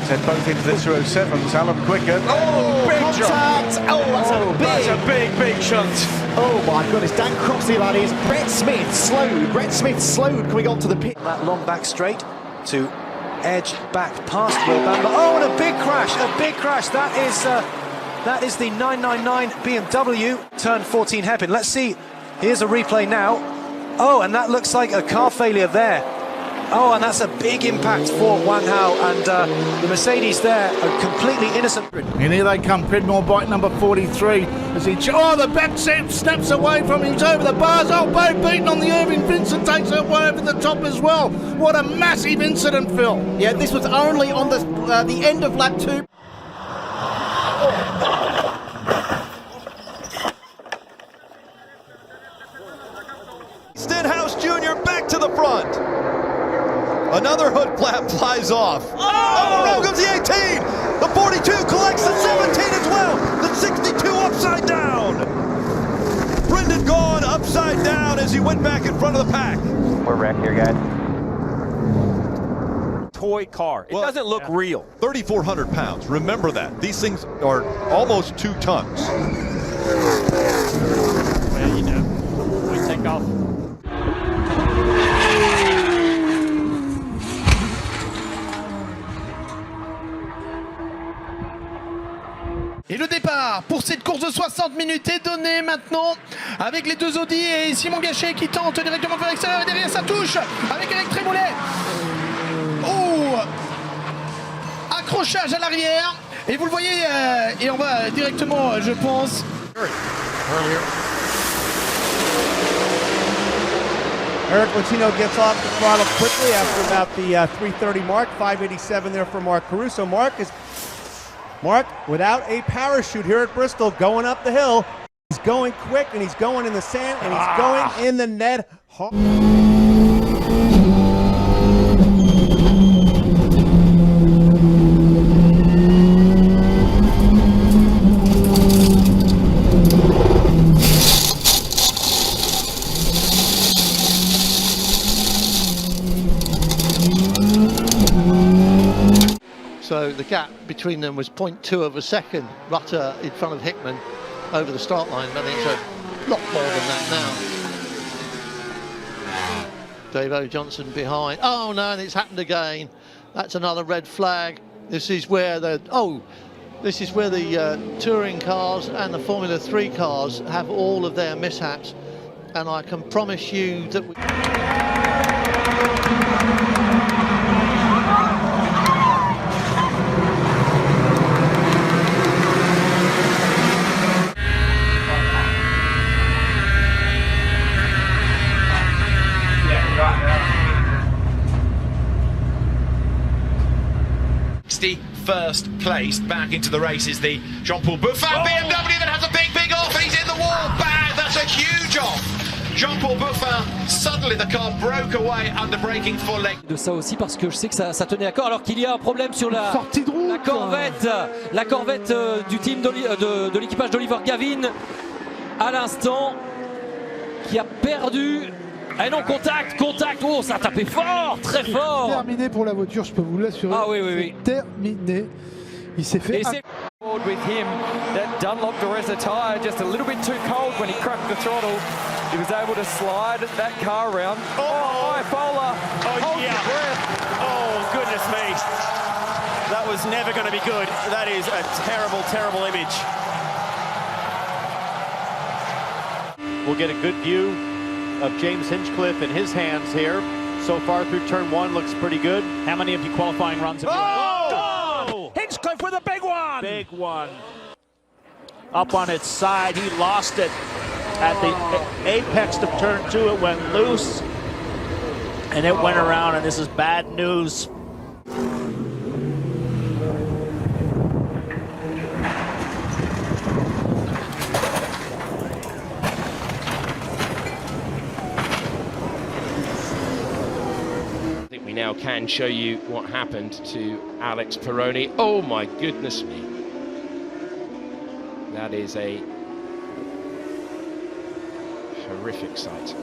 Send both into the 207s. Alan quicker. Oh, big contact! jump. Oh, That's a big shunt. Oh my goodness, Dan Crossy, that is. Brett Smith slowed coming onto the pit. That long back straight to edge back past Will Bamber. Oh, and a big crash. That is the 999 BMW, turn 14 hairpin. Let's see, here's a replay now. Oh, and that looks like a car failure there. Oh, and that's a big impact for Wang Hao, and the Mercedes there are completely innocent. And here they come, Pridmore bike number 43. As he, the back set snaps away from him, he's over the bars. Oh, Bo beaten on the Irving. Vincent takes it way over the top as well. What a massive incident, Phil. Yeah, this was only on the end of lap 2. Stenhouse Jr. back to the front. Another hood flap flies off. Oh, around comes the 18. The 42 collects the 17 as well. The 62 upside down. Brendan Gaughan upside down as he went back in front of the pack. We're wrecked here, guys. Toy car. It doesn't look real. 3,400 pounds. Remember that. These things are almost 2 tons. Well, you know, we take off. Et le départ pour cette course de 60 minutes est donné maintenant avec les deux Audi et Simon Gachet qui tente directement vers l'extérieur et derrière ça touche avec Eric Trémoulet. Oh, accrochage à l'arrière et vous le voyez et on va directement je pense. Eric Latino gets off the throttle quickly after about the 330 mark. 587 there for Mark Caruso. Mark, without a parachute here at Bristol, going up the hill. He's going quick, and he's going in the sand, and he's going in the net. So the gap between them was 0.2 of a second. Rutter in front of Hickman over the start line. I think it's a lot more than that now. Dave O. Johnson behind. Oh no, and it's happened again. That's another red flag. This is where the touring cars and the Formula 3 cars have all of their mishaps. And I can promise you that first place back into the race is the Jean-Paul Buffin BMW that has a big off, and he's in the wall. Bang! That's a huge off. Jean-Paul Buffin, suddenly the car broke away under braking full leg. De ça aussi parce que je sais que ça tenait à corps alors qu'il y a un problème sur la Corvette du team de l'équipage d'Oliver Gavin à l'instant qui a perdu. Et non, contact, oh ça a tapé fort, très fort. C'est terminé pour la voiture, je peux vous l'assurer. Ah oui. C'est terminé. Il s'est fait... With him, that Dunlop Dureza tyre just a little bit too cold when he cracked the throttle. He was able to slide that car around. Oh, Ifola, hold your breath. Oh, goodness me. That was never going to be good. That is a terrible image. We'll get a good view of James Hinchcliffe in his hands here. So far through turn 1 looks pretty good. How many of you qualifying runs have you Oh! Hinchcliffe with a big one! Big one. Up on its side, he lost it. At the apex of turn 2, it went loose. And it went around, and this is bad news. We now can show you what happened to Alex Peroni. Oh my goodness me. That is a horrific sight.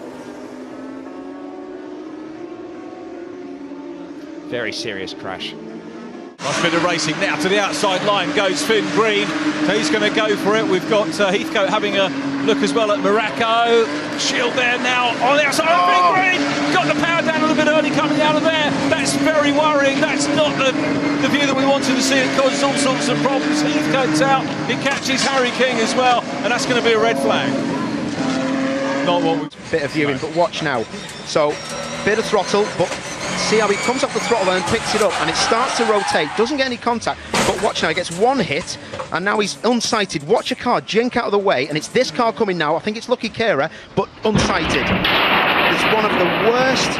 Very serious crash. Nice bit of racing now to the outside line goes Finn Green. So he's going to go for it. We've got Heathcote having a look as well at Morocco. Shield there now on the outside. Oh, Finn Green got the power down a little bit early coming out of there. That's very worrying. That's not the view that we wanted to see. It causes all sorts of problems. Heathcote's out. He catches Harry King as well, and that's going to be a red flag. Not what we... Bit of viewing, but watch now. So, bit of throttle, but see how he comes off the throttle and picks it up, and it starts to rotate, doesn't get any contact, but watch now, he gets one hit, and now he's unsighted. Watch a car jink out of the way, and it's this car coming now. I think it's Lucky Kera, but unsighted. It's one of the worst.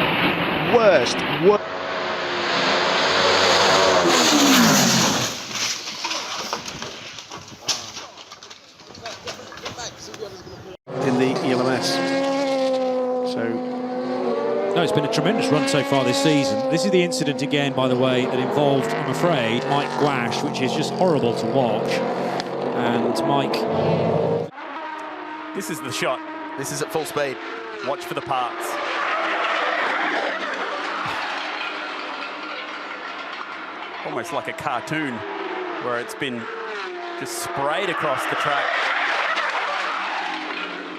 In the ELMS. So no, it's been a tremendous run so far this season. This is the incident again, by the way, that involved, I'm afraid, Mike Gwash, which is just horrible to watch. And Mike... This is the shot. This is at full speed. Watch for the parts. Almost like a cartoon where it's been just sprayed across the track.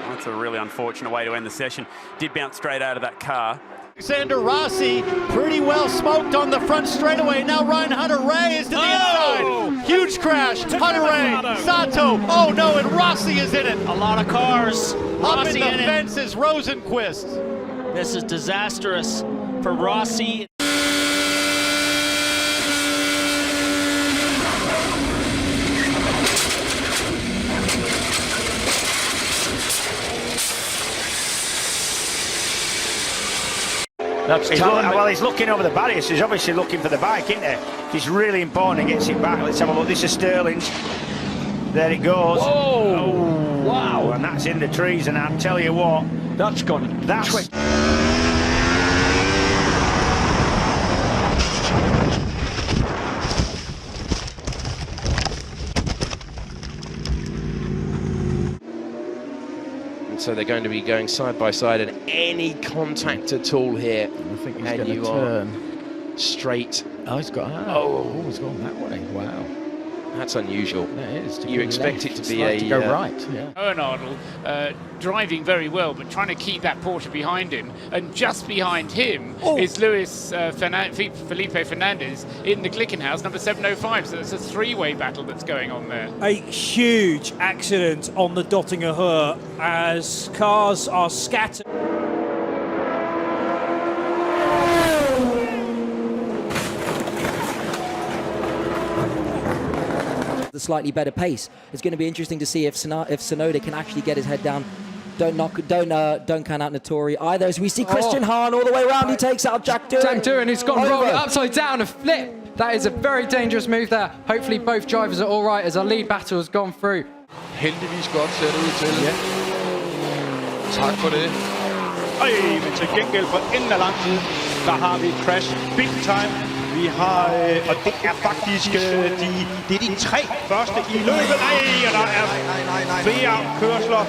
That's a really unfortunate way to end the session. Did bounce straight out of that car. Alexander Rossi pretty well smoked on the front straightaway. Now Ryan Hunter-Reay is to the inside. Huge crash. Hunter-Reay, Sato. Oh no, and Rossi is in it. A lot of cars. Up in the fence is Rosenquist. This is disastrous for Rossi. He's looking over the barrier, so he's obviously looking for the bike, isn't he? It's really important he gets it back. Let's have a look. This is Sterling's. There it goes. Whoa! Oh, Wow! And that's in the trees, and I'll tell you what, That's gone. that's... So they're going to be going side by side, and any contact at all here, I think he's and going you to are turn. straight. Oh, he's got... he's gone that way. Wow. That's unusual. That is. You expect it to be to go right. Yeah. Arnold driving very well, but trying to keep that Porsche behind him. And just behind him is Felipe Fernandez in the Glickenhaus, number 705. So it's a three-way battle that's going on there. A huge accident on the Dottinger Höhe as cars are scattered. The slightly better pace. It's going to be interesting to see if Tsunoda can actually get his head down. Don't count out Nattori either. As we see Christian Hahn all the way around, he takes out Jack Doohan. Jack Doohan, who's gone rolling upside down, a flip. That is a very dangerous move there. Hopefully both drivers are all right as our lead battle has gone through. Heldigvis godt ser det ud til. Ja. Tak for det. Men til gengæld for enden af lang tid, der har vi et crash big time. Vi har, og det er faktisk det er de tre første i løbet. Og der er flere kørsler.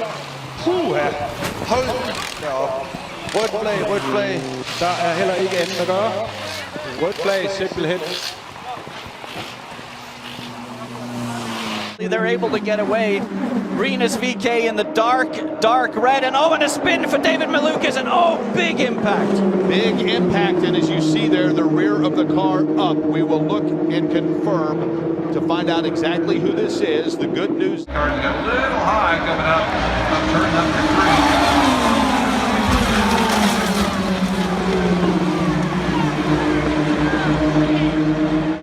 Puha! Hold deroppe. Rødt flag. Der er heller ikke andet at gøre. Rødt flag simpelthen. They're able to get away. Green is VK in the dark red, and and a spin for David Malukas, and big impact. Big impact, and as you see there, the rear of the car up. We will look and confirm to find out exactly who this is. The good news. Cars got a little high coming up turn number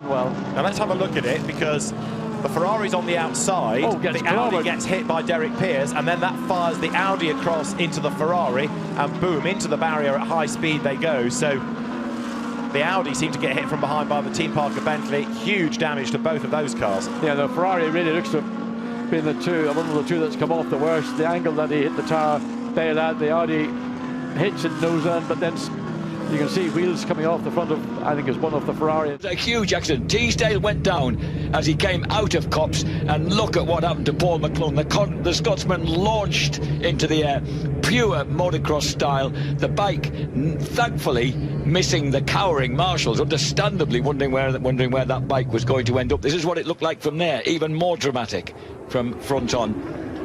3. Well, now let's have a look at it, because the Ferrari's on the outside, the Audi gets hit by Derek Pierce, and then that fires the Audi across into the Ferrari, and boom, into the barrier at high speed they go. So the Audi seem to get hit from behind by the Team Parker Bentley. Huge damage to both of those cars. Yeah, the Ferrari really looks to have been one of the two that's come off the worst. The angle that he hit the tire, bailed out, the Audi hits it nose on, but then You can see wheels coming off the front of, I think it's one of the Ferrari. It's a huge accident. Teasdale went down as he came out of Copse, and look at what happened to Paul McClung. The Scotsman launched into the air, pure motocross style. The bike, thankfully, missing the cowering marshals, understandably wondering where that bike was going to end up. This is what it looked like from there, even more dramatic from front on.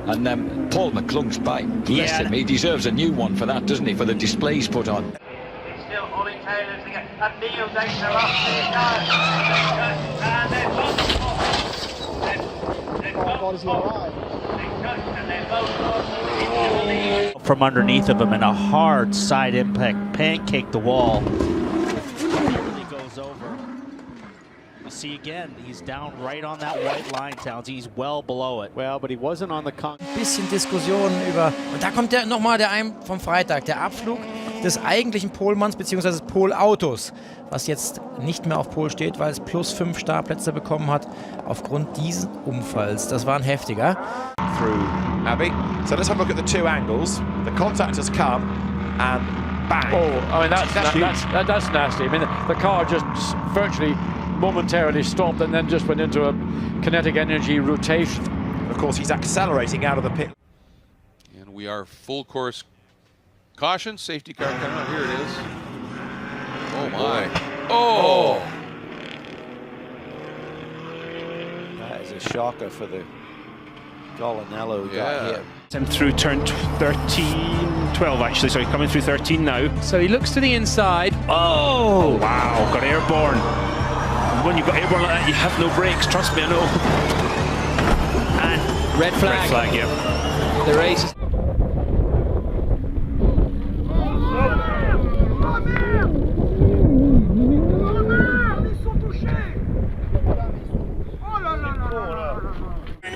And then Paul McClung's bike, bless him, he deserves a new one for that, doesn't he, for the displays put on. Still Ollie Taylor's again, and Neil Dayton are up. And they're both from underneath of him, and a hard side impact pancaked the wall. He goes over. You see again, he's down right on that white line, Towns. He's well below it. Well, but he wasn't on the con. Bisschen Diskussionen über, und da kommt nochmal der vom Freitag, der Abflug des eigentlichen Polmanns bzw. des Polautos, was jetzt nicht mehr auf Pol steht, weil es +5 Startplätze bekommen hat aufgrund dieses Unfalls. Das war ein heftiger. Through Abby. So let's have a look at the two angles. The contact has come and bang. Oh, I mean that's nasty. I mean the car just virtually momentarily stopped and then just went into a kinetic energy rotation. Of course, he's accelerating out of the pit. And we are full course. Caution, safety car coming out. Here it is. Oh my. Oh! That is a shocker for the Golinello guy here. Him through turn 12 actually, sorry, coming through 13 now. So he looks to the inside. Oh wow, got airborne. And when you've got airborne like that, you have no brakes, trust me, I know. And red flag. Red flag, yeah. The race is...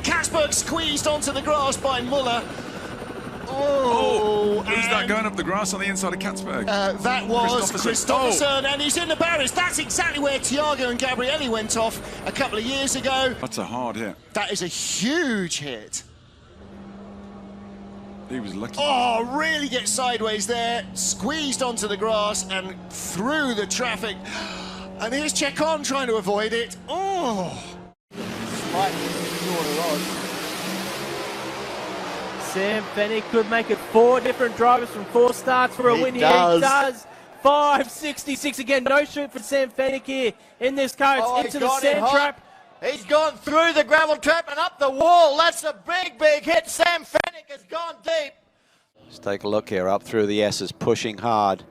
Katzberg squeezed onto the grass by Muller. Oh, who's that going up the grass on the inside of Katzberg? That was Christopherson, and he's in the barriers. That's exactly where Thiago and Gabrielli went off a couple of years ago. That's a hard hit. That is a huge hit. He was lucky. Oh, really gets sideways there, squeezed onto the grass and through the traffic. And here's Chacon trying to avoid it. Oh. Sam Fennick could make it 4 different drivers from 4 starts for a win here. He does. 5.66 again. No shoot for Sam Fennick here in this car. It's into the sand trap. He's gone through the gravel trap and up the wall. That's a big, big hit. Sam Fennick has gone deep. Let's take a look here. Up through the S's, pushing hard.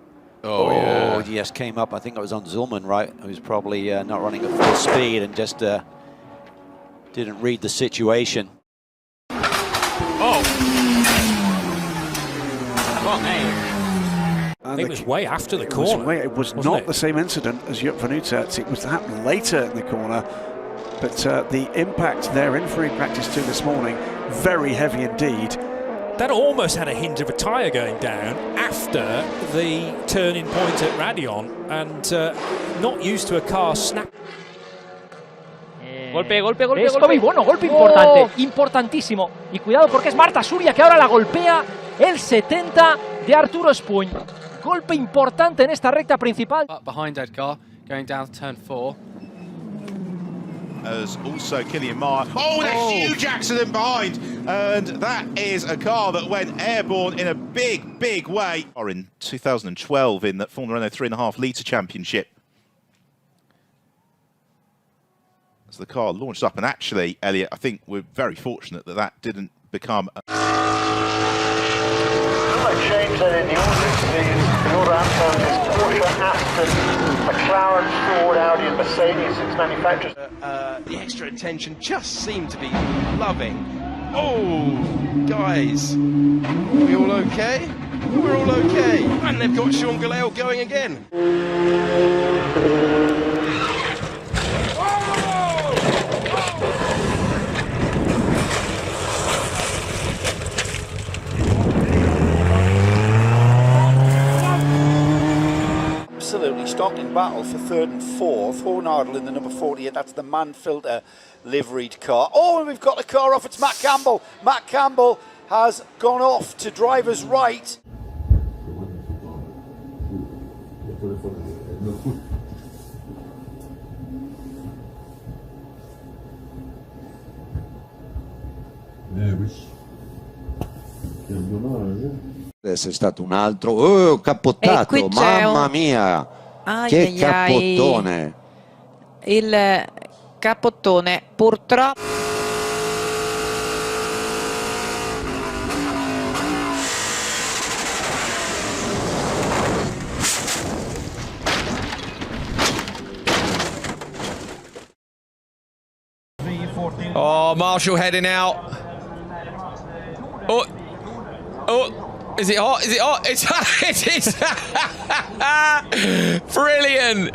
Oh yeah. Yes, came up. I think it was on Zulman, right? Who's probably not running at full speed and just didn't read the situation. Oh. Well, hey. It was way after the corner. It was not the same incident as Jupp van Uitert. It was happened later in the corner. But the impact they're in free practice 2 this morning, very heavy indeed. That almost had a hint of a tyre going down after the turning point at Radion, and not used to a car snap. Golpe, golpe, golpe, golpe. Y bueno, golpe importante, importantísimo. Y cuidado porque es Marta Suria que ahora la golpea el 70 de Arturo Spuñ. Golpe importante en esta recta principal. Behind Edgar, going down turn 4. As also Killian Maher. Oh, that huge accident behind. And that is a car that went airborne in a big, big way. Or in 2012 in that Formula Renault 3.5 litre championship. As the car launched up, and actually, Elliot, I think we're very fortunate that that didn't become a... Change that in the order answer is Porsche, Aston, McLaren, Ford, Audi and Mercedes, 6 manufacturers. The extra attention just seemed to be loving. Oh, guys, are we all okay? We're all okay. And they've got Sean Galale going again. Absolutely stocking battle for 3rd and 4th. Hornardle in the number 48, that's the Manfilter liveried car. Oh, and we've got the car off, it's Matt Campbell. Matt Campbell has gone off to driver's right. C'è stato un altro cappottato, mamma mia, che cappottone. Il cappottone purtroppo. Oh, Marshall heading out. Oh, is it hot? Is it hot? It is. Brilliant,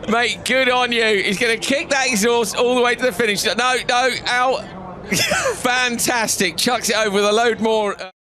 mate. Good on you. He's going to kick that exhaust all the way to the finish. No, out. Fantastic. Chucks it over with a load more.